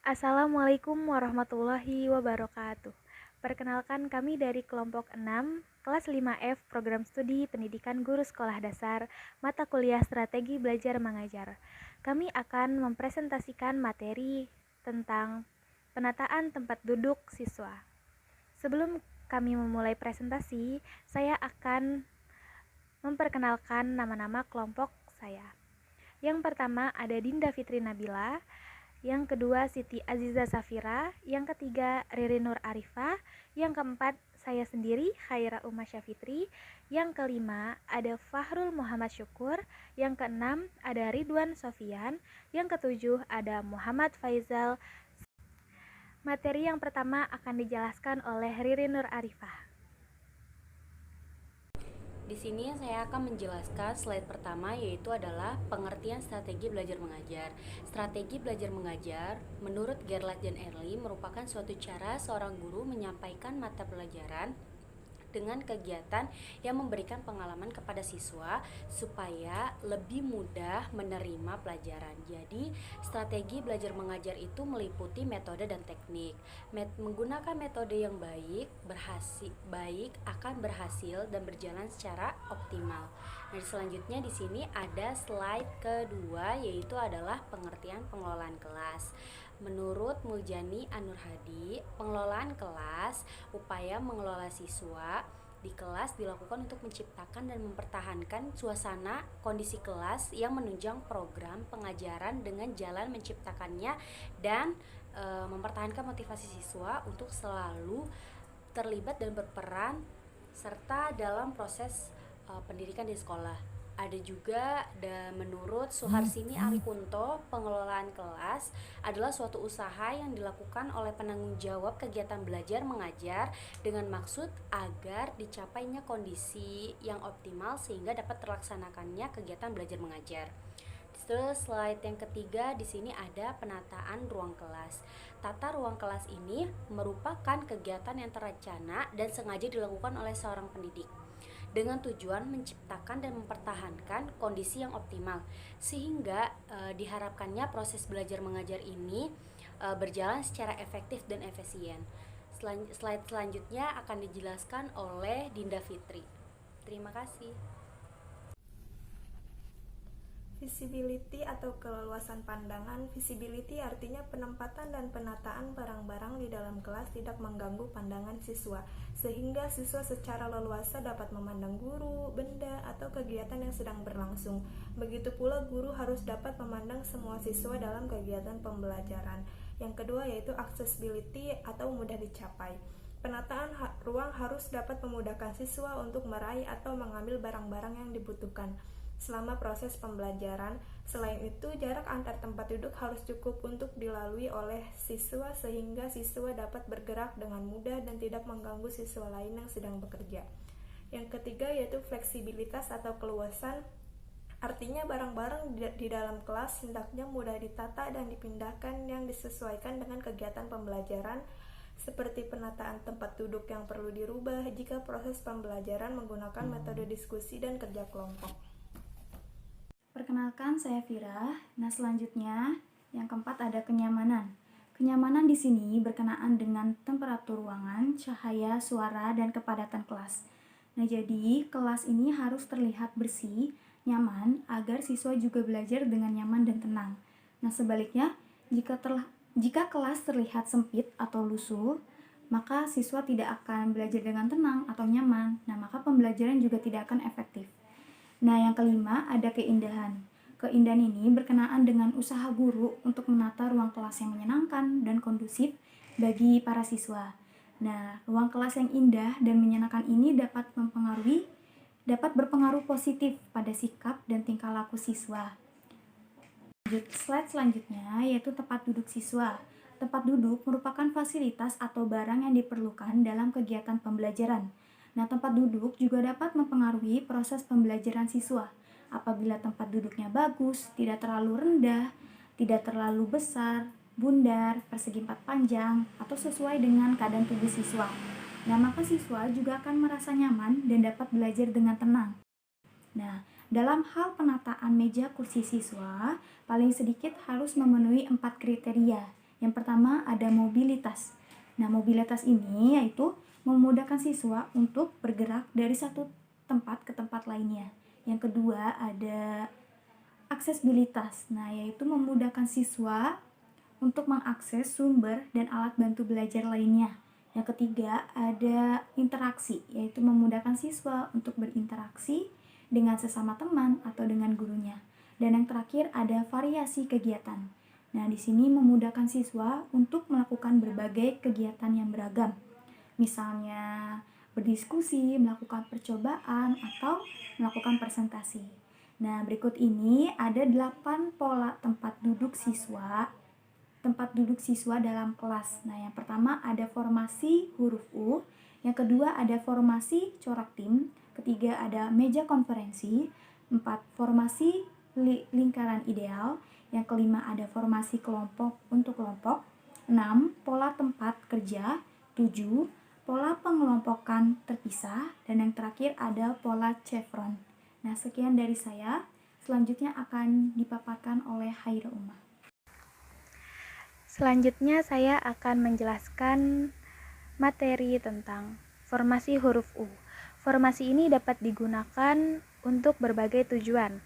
Assalamualaikum warahmatullahi wabarakatuh. Perkenalkan kami dari kelompok 6, kelas 5F, program studi pendidikan guru sekolah dasar, mata kuliah strategi belajar mengajar. Kami akan mempresentasikan materi tentang penataan tempat duduk siswa. Sebelum kami memulai presentasi, saya akan memperkenalkan nama-nama kelompok saya. Yang pertama ada Dinda Fitri Nabila, yang kedua Siti Aziza Safira, yang ketiga Riri Nur Arifah, yang keempat saya sendiri Khaira Uma Syafitri, yang kelima ada Fahrul Muhammad Syukur, yang keenam ada Ridwan Sofian, yang ketujuh ada Muhammad Faizal. Materi yang pertama akan dijelaskan oleh Riri Nur Arifah. Di sini saya akan menjelaskan slide pertama, yaitu adalah pengertian strategi belajar mengajar. Strategi belajar mengajar menurut Gerlach dan Early merupakan suatu cara seorang guru menyampaikan mata pelajaran dengan kegiatan yang memberikan pengalaman kepada siswa supaya lebih mudah menerima pelajaran. Jadi, strategi belajar mengajar itu meliputi metode dan teknik. Menggunakan metode yang baik akan berhasil dan berjalan secara optimal. Nah, selanjutnya di sini ada slide kedua, yaitu adalah pengertian pengelolaan kelas. Menurut Muljani Anurhadi, pengelolaan kelas upaya mengelola siswa di kelas dilakukan untuk menciptakan dan mempertahankan suasana kondisi kelas yang menunjang program pengajaran dengan jalan menciptakannya dan mempertahankan motivasi siswa untuk selalu terlibat dan berperan serta dalam proses pendidikan di sekolah. Ada juga menurut Suharsini Arikunto, pengelolaan kelas adalah suatu usaha yang dilakukan oleh penanggung jawab kegiatan belajar mengajar dengan maksud agar dicapainya kondisi yang optimal sehingga dapat terlaksanakannya kegiatan belajar mengajar. Terus slide yang ketiga, di sini ada penataan ruang kelas. Tata ruang kelas ini merupakan kegiatan yang terencana dan sengaja dilakukan oleh seorang pendidik dengan tujuan menciptakan dan mempertahankan kondisi yang optimal sehingga diharapkannya proses belajar mengajar ini berjalan secara efektif dan efisien. Slide selanjutnya akan dijelaskan oleh Dinda Fitri. Terima kasih. Visibility atau keleluasan pandangan. Visibility artinya penempatan dan penataan barang-barang di dalam kelas tidak mengganggu pandangan siswa, sehingga siswa secara leluasa dapat memandang guru, benda, atau kegiatan yang sedang berlangsung. Begitu pula guru harus dapat memandang semua siswa dalam kegiatan pembelajaran. Yang kedua yaitu accessibility atau mudah dicapai. Penataan ruang harus dapat memudahkan siswa untuk meraih atau mengambil barang-barang yang dibutuhkan selama proses pembelajaran. Selain itu, jarak antar tempat duduk harus cukup untuk dilalui oleh siswa sehingga siswa dapat bergerak dengan mudah dan tidak mengganggu siswa lain yang sedang bekerja. Yang ketiga yaitu fleksibilitas atau keluasan. Artinya barang-barang di dalam kelas hendaknya mudah ditata dan dipindahkan yang disesuaikan dengan kegiatan pembelajaran, seperti penataan tempat duduk yang perlu dirubah jika proses pembelajaran menggunakan metode diskusi dan kerja kelompok. Perkenalkan, saya Vira. Nah, selanjutnya yang keempat ada kenyamanan. Kenyamanan di sini berkenaan dengan temperatur ruangan, cahaya, suara, dan kepadatan kelas. Nah, jadi kelas ini harus terlihat bersih, nyaman, agar siswa juga belajar dengan nyaman dan tenang. Nah, sebaliknya, jika kelas terlihat sempit atau lusuh, maka siswa tidak akan belajar dengan tenang atau nyaman. Nah, maka pembelajaran juga tidak akan efektif. Nah, yang kelima ada keindahan. Keindahan ini berkenaan dengan usaha guru untuk menata ruang kelas yang menyenangkan dan kondusif bagi para siswa. Nah, ruang kelas yang indah dan menyenangkan ini dapat berpengaruh positif pada sikap dan tingkah laku siswa. Slide selanjutnya yaitu tempat duduk siswa. Tempat duduk merupakan fasilitas atau barang yang diperlukan dalam kegiatan pembelajaran. Nah, tempat duduk juga dapat mempengaruhi proses pembelajaran siswa. Apabila tempat duduknya bagus, tidak terlalu rendah, tidak terlalu besar, bundar, persegi 4 panjang, atau sesuai dengan keadaan tubuh siswa. Nah, maka siswa juga akan merasa nyaman dan dapat belajar dengan tenang. Nah, dalam hal penataan meja kursi siswa, paling sedikit harus memenuhi 4 kriteria. Yang pertama ada mobilitas. Nah, mobilitas ini yaitu memudahkan siswa untuk bergerak dari satu tempat ke tempat lainnya. Yang kedua ada aksesibilitas. Nah, yaitu memudahkan siswa untuk mengakses sumber dan alat bantu belajar lainnya. Yang ketiga ada interaksi, yaitu memudahkan siswa untuk berinteraksi dengan sesama teman atau dengan gurunya. Dan yang terakhir ada variasi kegiatan. Nah, di sini memudahkan siswa untuk melakukan berbagai kegiatan yang beragam. Misalnya berdiskusi, melakukan percobaan, atau melakukan presentasi. Nah, berikut ini ada 8 pola tempat duduk siswa dalam kelas. Nah, yang pertama ada formasi huruf U, yang kedua ada formasi corak tim, ketiga ada meja konferensi, 4 formasi lingkaran ideal, yang kelima ada formasi kelompok untuk kelompok, 6 pola tempat kerja, 7 pola pengelompokan terpisah, dan yang terakhir ada pola chevron. Nah, sekian dari saya. Selanjutnya akan dipaparkan oleh Haira Uma. Selanjutnya saya akan menjelaskan materi tentang formasi huruf U. Formasi ini dapat digunakan untuk berbagai tujuan.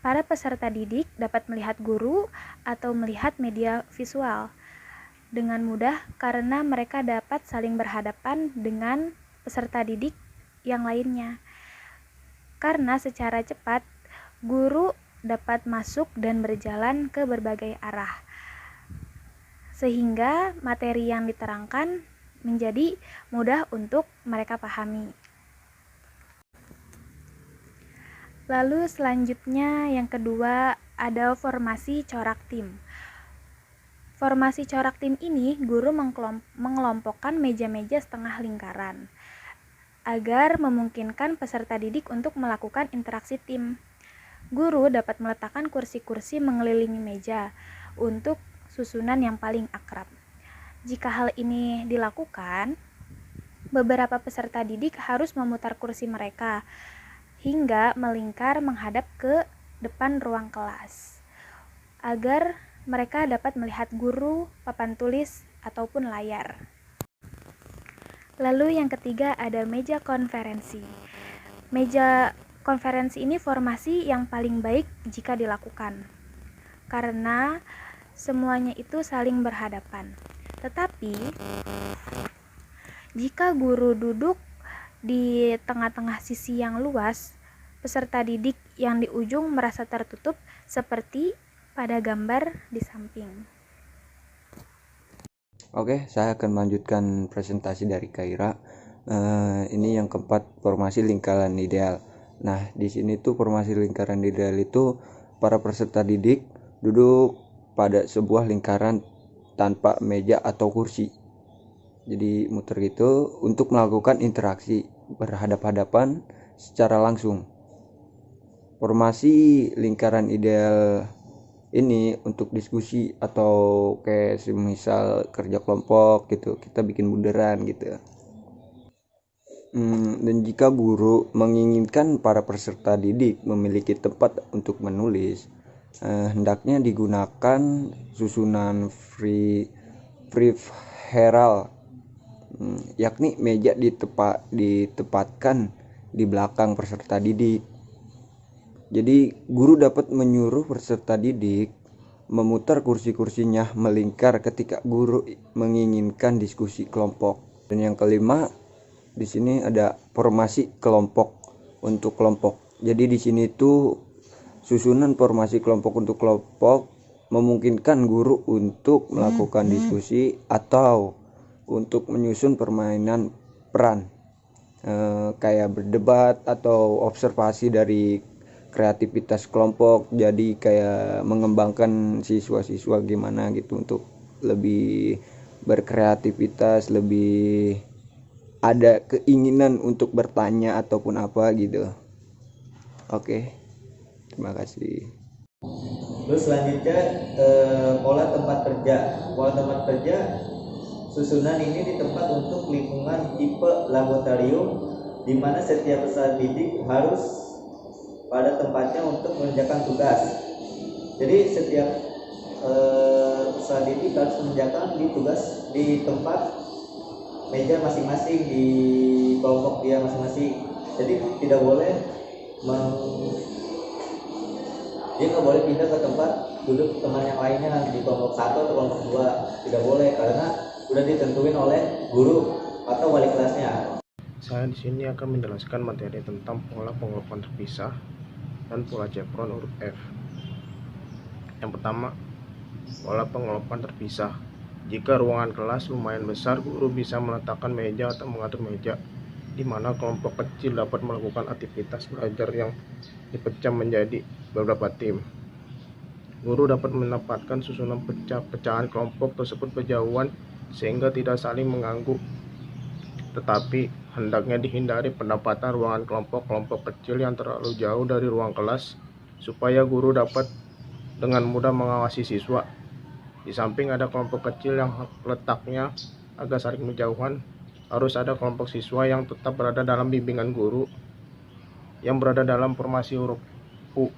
Para peserta didik dapat melihat guru atau melihat media visual dengan mudah karena mereka dapat saling berhadapan dengan peserta didik yang lainnya. Karena secara cepat, guru dapat masuk dan berjalan ke berbagai arah, sehingga materi yang diterangkan menjadi mudah untuk mereka pahami. Lalu selanjutnya yang kedua ada formasi corak tim. Formasi corak tim ini guru mengelompokkan meja-meja setengah lingkaran agar memungkinkan peserta didik untuk melakukan interaksi tim. Guru dapat meletakkan kursi-kursi mengelilingi meja untuk susunan yang paling akrab. Jika hal ini dilakukan, beberapa peserta didik harus memutar kursi mereka hingga melingkar menghadap ke depan ruang kelas agar mereka dapat melihat guru, papan tulis, ataupun layar. Lalu yang ketiga ada meja konferensi. Meja konferensi ini formasi yang paling baik jika dilakukan karena semuanya itu saling berhadapan. Tetapi, jika guru duduk di tengah-tengah sisi yang luas, peserta didik yang di ujung merasa tertutup seperti pada gambar di samping. Oke, saya akan melanjutkan presentasi dari Kaira. Ini yang keempat, formasi lingkaran ideal. Nah, di sini tuh formasi lingkaran ideal itu para peserta didik duduk pada sebuah lingkaran tanpa meja atau kursi. Jadi muter gitu untuk melakukan interaksi berhadap-hadapan secara langsung. Formasi lingkaran ideal ini untuk diskusi atau kayak semisal kerja kelompok gitu, kita bikin bunderan gitu. Dan jika guru menginginkan para peserta didik memiliki tempat untuk menulis, hendaknya digunakan susunan preferal, yakni meja ditempatkan di belakang peserta didik. Jadi guru dapat menyuruh peserta didik memutar kursi-kursinya melingkar ketika guru menginginkan diskusi kelompok. Dan yang kelima, di sini ada formasi kelompok untuk kelompok. Jadi di sini tuh susunan formasi kelompok untuk kelompok memungkinkan guru untuk melakukan diskusi atau untuk menyusun permainan peran, kayak berdebat atau observasi dari kreativitas kelompok. Jadi kayak mengembangkan siswa-siswa gimana gitu untuk lebih berkreativitas, lebih ada keinginan untuk bertanya ataupun apa gitu. Oke, terima kasih. Terus selanjutnya pola tempat kerja. Pola tempat kerja, susunan ini di tempat untuk lingkungan tipe laboratorium di mana setiap peserta didik harus pada tempatnya untuk mengerjakan tugas. Jadi setiap peserta didik harus mengerjakan di tempat meja masing-masing, di kelompok dia masing-masing. Jadi tidak boleh dia nggak boleh pindah ke tempat duduk teman yang lainnya di kelompok 1 atau kelompok 2, tidak boleh, karena sudah ditentuin oleh guru atau wali kelasnya. Saya di sini akan menjelaskan materi tentang pola pengelolaan terpisah dan pola chevron huruf F. Yang pertama, pola pengelolaan terpisah. Jika ruangan kelas lumayan besar, guru bisa meletakkan meja atau mengatur meja, di mana kelompok kecil dapat melakukan aktivitas belajar yang dipecah menjadi beberapa tim. Guru dapat menempatkan susunan pecahan kelompok tersebut berjauhan sehingga tidak saling mengganggu. Tetapi hendaknya dihindari penempatan ruangan kelompok-kelompok kecil yang terlalu jauh dari ruang kelas supaya guru dapat dengan mudah mengawasi siswa. Di samping ada kelompok kecil yang letaknya agak saling menjauhan, harus ada kelompok siswa yang tetap berada dalam bimbingan guru yang berada dalam formasi huruf U.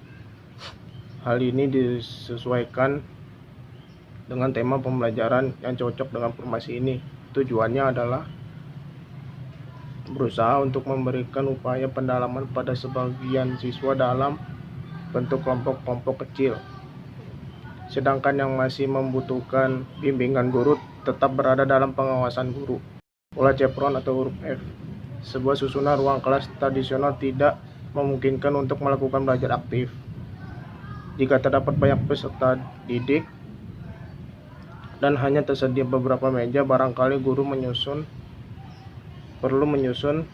Hal ini disesuaikan dengan tema pembelajaran yang cocok dengan formasi ini. Tujuannya adalah berusaha untuk memberikan upaya pendalaman pada sebagian siswa dalam bentuk kelompok-kelompok kecil. Sedangkan yang masih membutuhkan bimbingan guru tetap berada dalam pengawasan guru. Pola chevron atau huruf F. Sebuah susunan ruang kelas tradisional tidak memungkinkan untuk melakukan belajar aktif. Jika terdapat banyak peserta didik dan hanya tersedia beberapa meja, barangkali guru perlu menyusun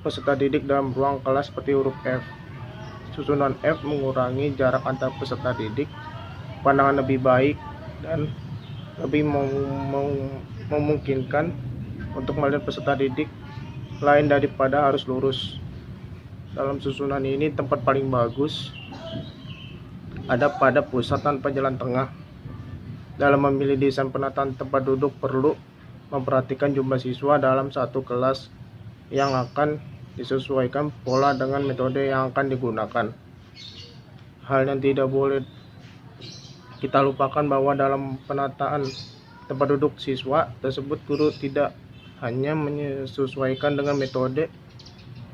peserta didik dalam ruang kelas seperti huruf F. Susunan F mengurangi jarak antar peserta didik, pandangan lebih baik, dan lebih memungkinkan untuk melihat peserta didik lain daripada harus lurus. Dalam susunan ini, tempat paling bagus ada pada pusat tanpa jalan tengah. Dalam memilih desain penataan tempat duduk perlu memperhatikan jumlah siswa dalam satu kelas yang akan disesuaikan pola dengan metode yang akan digunakan. Hal yang tidak boleh kita lupakan bahwa dalam penataan tempat duduk siswa tersebut, guru tidak hanya menyesuaikan dengan metode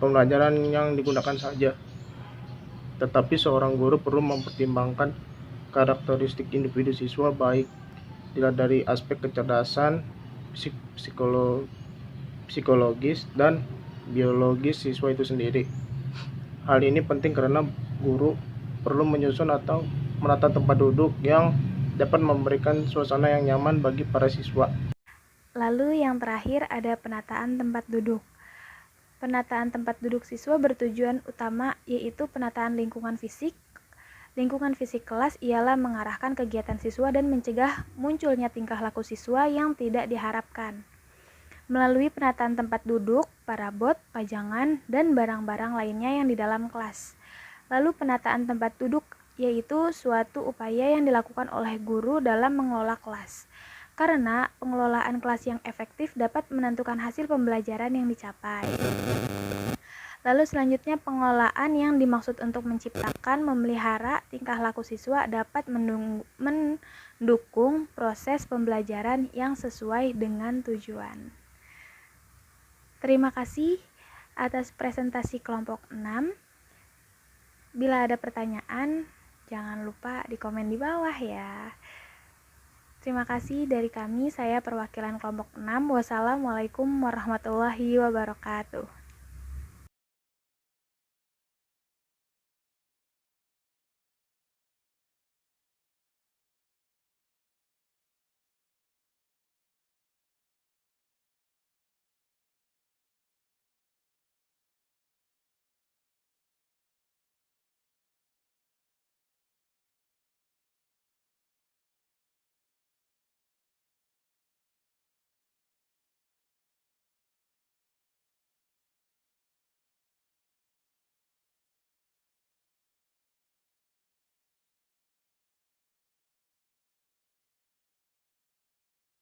pembelajaran yang digunakan saja, tetapi seorang guru perlu mempertimbangkan karakteristik individu siswa, baik dilihat dari aspek kecerdasan, psikologis, dan biologis siswa itu sendiri. Hal ini penting karena guru perlu menyusun atau menata tempat duduk yang dapat memberikan suasana yang nyaman bagi para siswa. Lalu yang terakhir ada penataan tempat duduk. Penataan tempat duduk siswa bertujuan utama yaitu penataan lingkungan fisik. Lingkungan fisik kelas ialah mengarahkan kegiatan siswa dan mencegah munculnya tingkah laku siswa yang tidak diharapkan. Melalui penataan tempat duduk, parabot, pajangan, dan barang-barang lainnya yang di dalam kelas. Lalu penataan tempat duduk yaitu suatu upaya yang dilakukan oleh guru dalam mengelola kelas. Karena pengelolaan kelas yang efektif dapat menentukan hasil pembelajaran yang dicapai. Lalu selanjutnya, pengelolaan yang dimaksud untuk menciptakan, memelihara tingkah laku siswa dapat mendukung proses pembelajaran yang sesuai dengan tujuan. Terima kasih atas presentasi kelompok 6. Bila ada pertanyaan, jangan lupa di komen di bawah ya. Terima kasih dari kami, saya perwakilan kelompok 6. Wassalamualaikum warahmatullahi wabarakatuh.